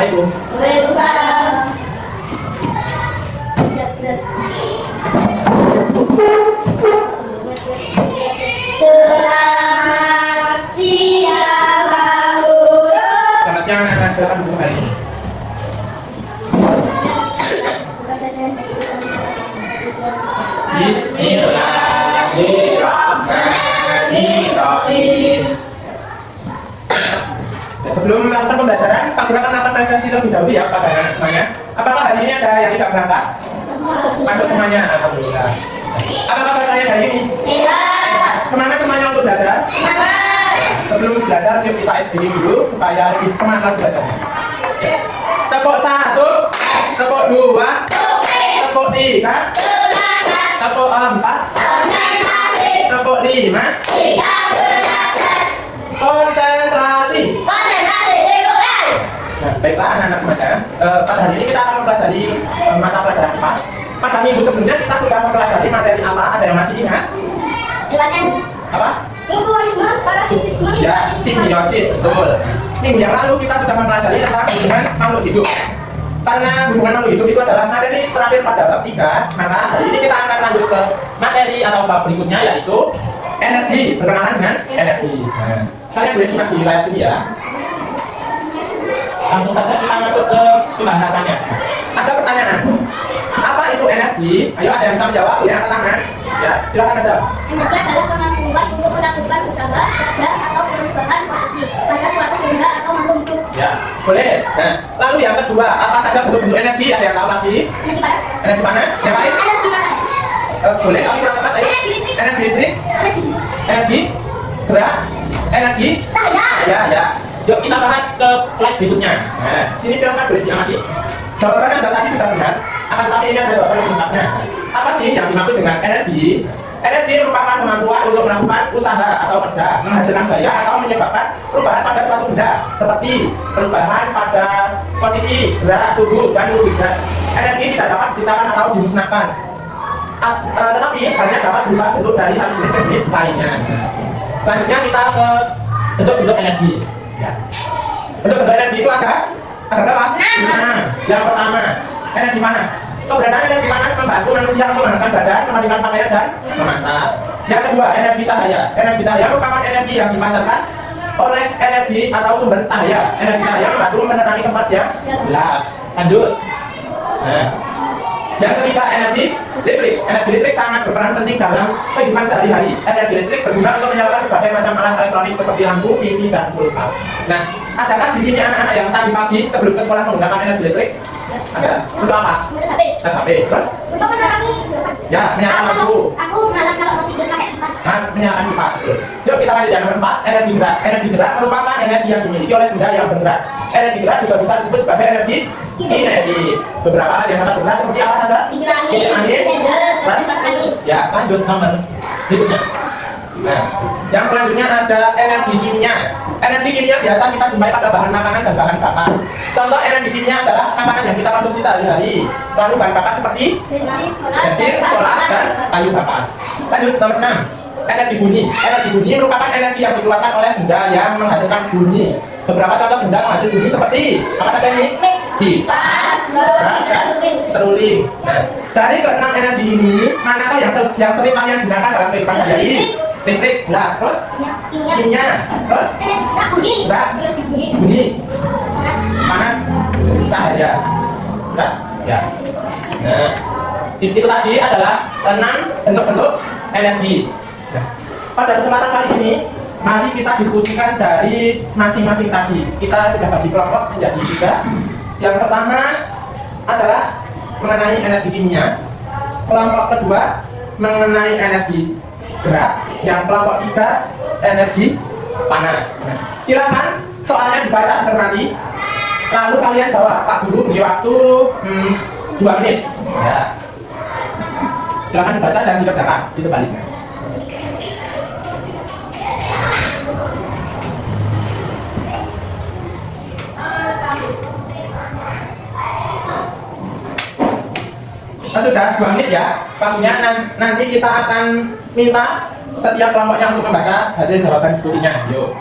Assalamualaikum. Waalaikumsalam. Selamat siang Pak Guru. Selamat siang anak-anak, silakan duduk kembali. Bismillahirrahmanirrahim. Sebelum melakukan pembelajaran, Pak Guru akan melakukan presentasi terlebih dahulu ya pada anak semuanya. Apakah hari ini ada yang tidak berangkat? Masuk semuanya, alhamdulillah. Apa kabar kalian hari ini? Semangat semuanya untuk belajar? Sebelum belajar, yuk kita SBY dulu supaya lebih semangat belajarnya. Tepuk 1, tepuk 2, tepuk 3, tepuk 4, tepuk 5, konsentrasi. Nah, baiklah anak-anak semuanya, pada hari ini kita akan mempelajari mata pelajaran IPAS. Pada minggu sebelumnya kita sudah mempelajari materi apa? Ada yang masih ingat? Apa? Mutualisme, parasitisme, Ya, simbiosis, betul. Minggu yang lalu kita sudah mempelajari tentang hubungan makhluk hidup. Karena hubungan makhluk hidup itu adalah materi terakhir pada bab 3, maka hari ini kita akan lanjut ke materi atau bab berikutnya, yaitu energi. Berkenalan dengan energi. Nah, kalian boleh simak di layar sini ya. Langsung saja kita masuk ke pembahasannya. Ada pertanyaan, apa itu energi? Ayo ada yang bisa menjawab? Ya, angkat tangan. Ya, silakan aja. Energi adalah kemampuan untuk melakukan usaha, kerja, atau perubahan posisi pada suatu benda atau makhluk hidup. Ya, boleh. Nah, lalu yang kedua, apa saja bentuk-bentuk energi? Ada yang tahu lagi? Energi panas. Energi panas, yang lain? Energi panas. Boleh, kami kurang tepat, ayo. Energi listrik. Energi listrik, Energi energi gerak, energi cahaya. ya, ya. Yuk kita bahas ke slide berikutnya. Nah, sini silakan boleh diamati. Jawabannya tadi sudah benar, akan tetapi ini ada jawaban yang lengkapnya. Apa sih yang dimaksud dengan energi? Energi merupakan kemampuan untuk melakukan usaha atau kerja, menghasilkan daya atau menyebabkan perubahan pada suatu benda, seperti perubahan pada posisi, gerak, suhu, dan lubrikat. Energi tidak dapat diciptakan atau dimusnahkan, tetapi hanya dapat berubah bentuk dari satu jenis ke jenis lainnya. Selanjutnya kita ke bentuk-bentuk energi. Ya. Bentuk-bentuk energi itu ada berapa? Nah, yang pertama, energi panas. Keberadaan energi panas membantu manusia untuk menghangatkan badan, mengalirkan pakaian dan memasak. Yang kedua, energi cahaya. Energi cahaya merupakan energi yang dipancarkan oleh energi atau sumber cahaya. Energi cahaya membantu menerangi tempat yang gelap. Lanjut. Nah, yang ketiga, energi listrik. Energi listrik sangat berperan penting dalam kehidupan sehari-hari. Energi listrik berguna untuk menyalakan berbagai macam alat elektronik seperti lampu, TV, dan kulkas. Nah, adakah di sini anak-anak yang tadi pagi sebelum ke sekolah menggunakan energi listrik? Ada. Untuk apa? Untuk HP. HP. Terus? Untuk menerangi. Ya, menyalakan lampu. Aku malah kalau mau tidur pakai kipas. Nah, menyalakan kipas. Yuk kita lanjut yang nomor 4, energi gerak. Energi gerak merupakan energi yang dimiliki oleh benda yang bergerak. Energi gerak juga bisa disebut sebagai energi kinetik. Beberapa hal yang dapat bergerak seperti apa saja? Kincir angin, Kincir angin, dan kipas angin. Ya, lanjut nomor berikutnya. Nah, yang selanjutnya ada energi kimia. Energi kimia biasa kita jumpai pada bahan makanan dan bahan bakar. Contoh energi kimia adalah makanan yang kita konsumsi sehari-hari. Lalu bahan bakar seperti bensin, solar, dan kayu bakar. Lanjut nomor 6, energi bunyi. Energi bunyi merupakan energi yang dikeluarkan oleh benda yang menghasilkan bunyi. Beberapa contoh benda menghasilkan bunyi seperti apa saja ini? Gitar, seruling. Nah, dari ke-6 energi ini, manakah yang sering kalian gunakan dalam kehidupan sehari-hari? Listrik, jelas. Terus? Kimia. Terus? Gerak, bunyi, panas, cahaya. Enggak? Ya. Nah, itu tadi adalah 6 bentuk-bentuk energi. Nah, pada kesempatan kali ini, mari kita diskusikan dari masing-masing tadi. Kita sudah bagi kelompok menjadi 3. Yang pertama adalah mengenai energi kimia. Kelompok kedua mengenai energi gerak. Yang kelompok 3 energi panas. Nah, silakan soalnya dibaca dicermati. Lalu kalian jawab. Pak Guru beri waktu 2 menit. Ya. Silakan dibaca dan dikerjakan di sebaliknya. Sudah 2 menit ya. Waktunya nanti kita akan minta setiap kelompoknya untuk membaca hasil jawaban diskusinya. Yuk.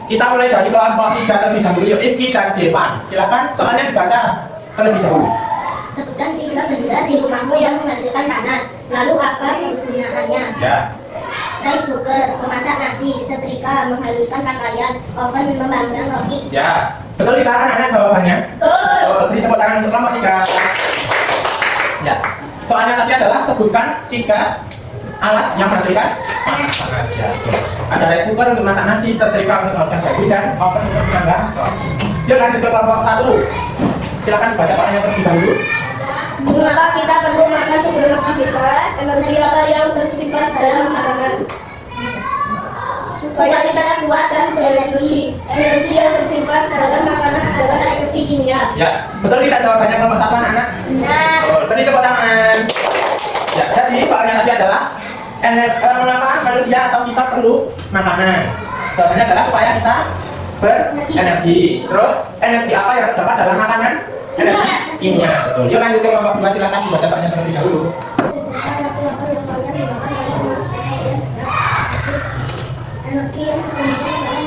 Kita mulai dari kelompok 3 terlebih dahulu. Yuk, Ifki dan Devan. Silakan soalnya dibaca terlebih dahulu. Sebutkan 3 benda di rumahmu yang menghasilkan panas. Lalu apa kegunaannya? Ya. Rice cooker, memasak nasi, setrika, menghaluskan pakaian, oven, memanggang roti. Ya. Betul tidak anak-anak jawabannya? Betul. Oh, beri tepuk tangan untuk kelompok 3. Ya. Soalnya tadi adalah sebutkan 3 alat yang menghasilkan panas. Ya. Ada rice cooker untuk masak nasi, setrika untuk menghaluskan baju, dan oven untuk memanggang roti. Yuk lanjut ke kelompok 1. Silakan baca soalnya terlebih dahulu. Mengapa kita perlu makan sebelum aktivitas? Energi apa yang tersimpan dalam makanan? Supaya kita kuat dan berenergi. Energi yang tersimpan dalam makanan adalah energi kimia. Ya, betul tidak jawabannya kelompok 1 anak-anak? Benar. Oh, beri tepuk tangan. Ya, jadi soalnya tadi adalah mengapa manusia atau kita perlu makanan? Jawabannya adalah supaya kita berenergi. Terus energi apa yang terdapat dalam makanan? Energi kimia. Betul. Yuk lanjut ke kelompok 2, silakan dibaca soalnya terlebih dahulu. Energi yang tersimpan dalam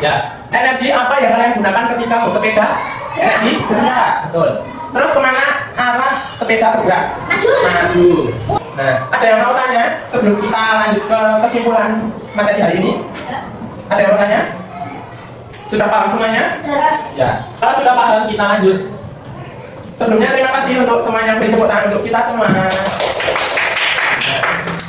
Ya, energi apa yang kalian gunakan ketika bersepeda? Energi bergerak. Betul. Terus kemana arah sepeda bergerak? Maju. Nah, ada yang mau tanya sebelum kita lanjut ke kesimpulan materi hari ini? Ada yang mau tanya? Sudah paham semuanya? Ya. Kalau sudah paham, kita lanjut. Sebelumnya terima kasih untuk semuanya, beri tepuk tangan untuk kita semua. Nah,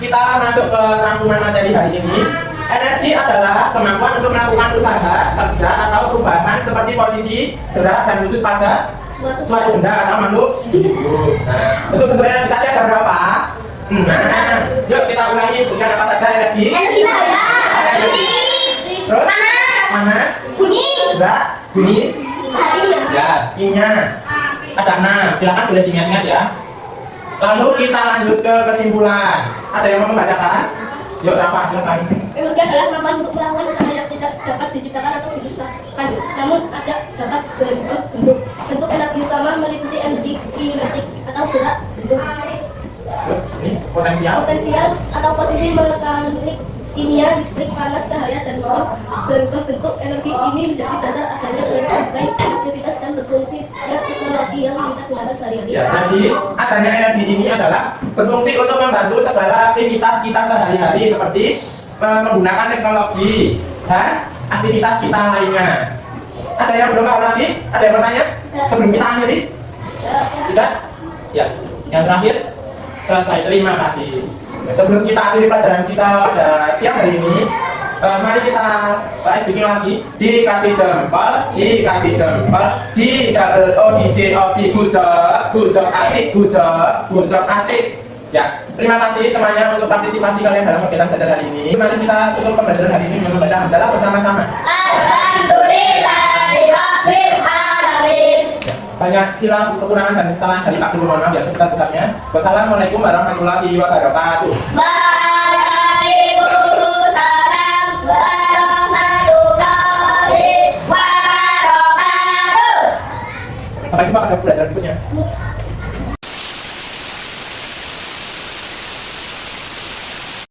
kita masuk ke rangkuman materi hari ini. Energi adalah kemampuan untuk melakukan usaha, kerja, atau perubahan seperti posisi, gerak, dan wujud pada suatu benda atau makhluk hidup. Nah, untuk bentuk energi tadi ada berapa? Nah, yuk kita ulangi sebutkan apa saja energi. Energi cahaya, energi Terus? panas, Bunyi? Enggak, bunyi? kimia. Ya, kimia. Ada 6, silakan boleh diingat-ingat ya. Lalu kita lanjut ke kesimpulan. Ada yang mau membacakan? Yuk, Rafa, silakan. Energi adalah kemampuan untuk melakukan usaha yang tidak dapat diciptakan atau dimusnahkan, namun ada dapat berubah bentuk. Bentuk energi utama meliputi energi kinetik atau gerak bentuk. Terus ini potensial. Potensial atau posisi mekanik, kimia, listrik, panas, cahaya, dan motif. Berubah bentuk energi ini menjadi dasar adanya berbagai aktivitas dan berfungsinya teknologi yang kita gunakan sehari-hari. Ya, jadi adanya energi ini adalah berfungsi untuk membantu segala aktivitas kita sehari-hari seperti menggunakan teknologi dan aktivitas kita lainnya. Ada yang belum paham lagi? Ada yang bertanya? Sebelum kita akhiri? Tidak? Ya. Yang terakhir? Selesai. Terima kasih. Sebelum kita akhiri pelajaran kita pada siang hari ini, mari kita bahas bikin lagi. Dikasih jempol, dikasih jempol. G-double-O-D-J-O-B, good job asik, good job asik. Ya, terima kasih semuanya untuk partisipasi kalian dalam kegiatan belajar hari ini. Mari kita tutup pembelajaran hari ini dengan membaca hamdalah bersama-sama. Alhamdulillahirabbil alamin. Banyak hilaf, kekurangan dan kesalahan dari Pak Guru, mohon maaf yang sebesar-besarnya. Wassalamualaikum warahmatullahi wabarakatuh. Waalaikumsalam warahmatullahi wabarakatuh. Sampai jumpa pada pelajaran berikutnya.